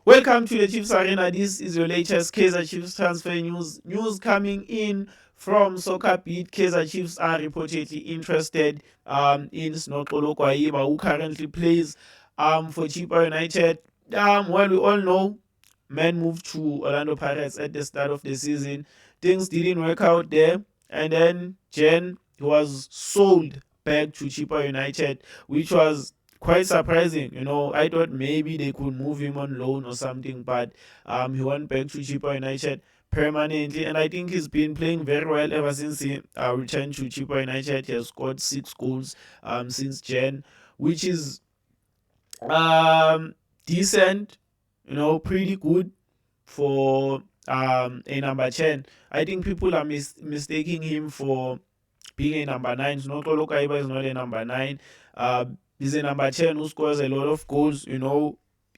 Welcome to the Chiefs Arena. This is your latest Kaizer Chiefs transfer news. News coming in from Soccer Beat. Kaizer Chiefs are reportedly interested in Snoxolo Kwayiba, who currently plays for Chippa United. Well, we all know man moved to Orlando Pirates at the start of the season. Things didn't work out there, and then Jen was sold back to Chippa United, which was quite surprising. I thought maybe they could move him on loan or something, but he went back to Chippa United permanently, and I think he's been playing very well ever since he returned to Chippa United. He has scored 6 goals since Jan, which is decent, pretty good for a number 10. I think people are mistaking him for being a number 9. Snoxolo Kwayiba is not a number 9. He's a number 10 who scores a lot of goals.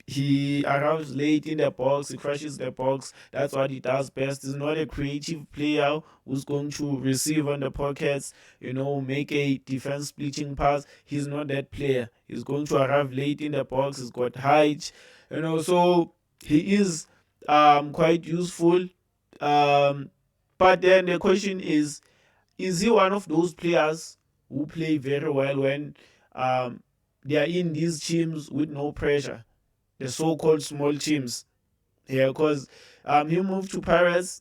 He arrives late in the box, he crashes the box. That's what he does best. He's not a creative player who's going to receive on the pockets, make a defense splitting pass. He's not that player. He's going to arrive late in the box. He's got height, so he is quite useful. But then the question is he one of those players who play very well when they are in these teams with no pressure, the so-called small teams? Yeah, because he moved to Paris.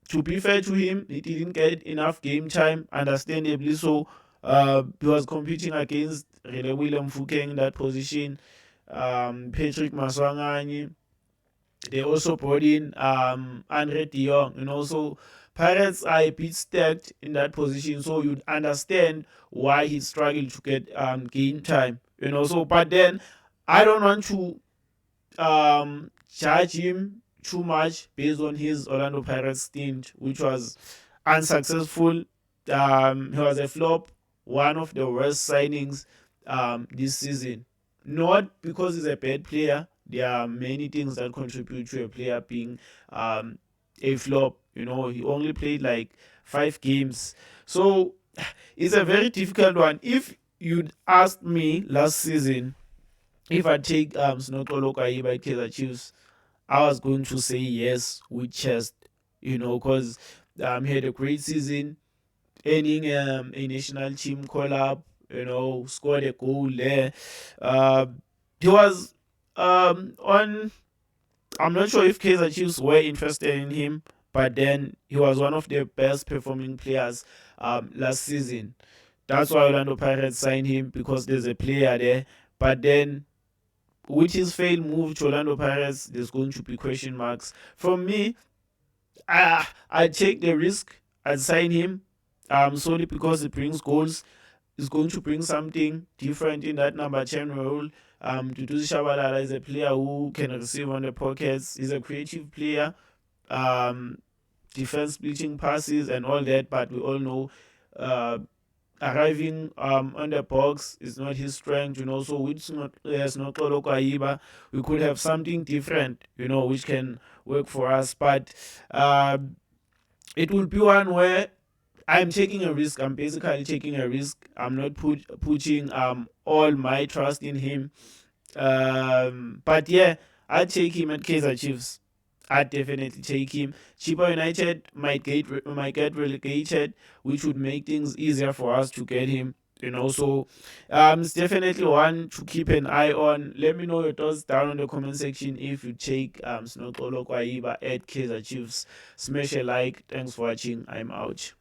To be fair to him, he didn't get enough game time, understandably so. He was competing against Rele William Fukeng in that position, Patrick Maswanganyi. They also brought in Andre de Jong, so Pirates are a bit stacked in that position, so you'd understand why he struggled to get game time, So, but then I don't want to judge him too much based on his Orlando Pirates stint, which was unsuccessful. He was a flop, one of the worst signings this season. Not because he's a bad player. There are many things that contribute to a player being a flop. He only played like 5 games. So it's a very difficult one. If you'd asked me last season if I take Snoxolo Kwayiba at Kaizer Chiefs, I was going to say yes with chest, because he had a great season, earning a national team call up, scored a goal there. He was on. I'm not sure if Kaizer Chiefs were interested in him, but then he was one of their best performing players last season. That's why Orlando Pirates signed him, because there's a player there. But then with his failed move to Orlando Pirates, there's going to be question marks. From me, I take the risk. I'd sign him solely because it brings goals. It's going to bring something different in that number 10 role. Duduzi Shabalala is a player who can receive on the pockets. He's a creative player, defense splitting passes and all that, but we all know arriving on the box is not his strength, So with Snoxolo Kwayiba, we could have something different, which can work for us. But it will be one where I'm taking a risk. I'm basically taking a risk. I'm not putting all my trust in him. But yeah, I'd take him at Kaizer Chiefs. I'd definitely take him. Chippa United might get relegated, which would make things easier for us to get him. So it's definitely one to keep an eye on. Let me know your thoughts down in the comment section if you take Snoxolo Kwayiba at Kaizer Chiefs. Smash a like. Thanks for watching. I'm out.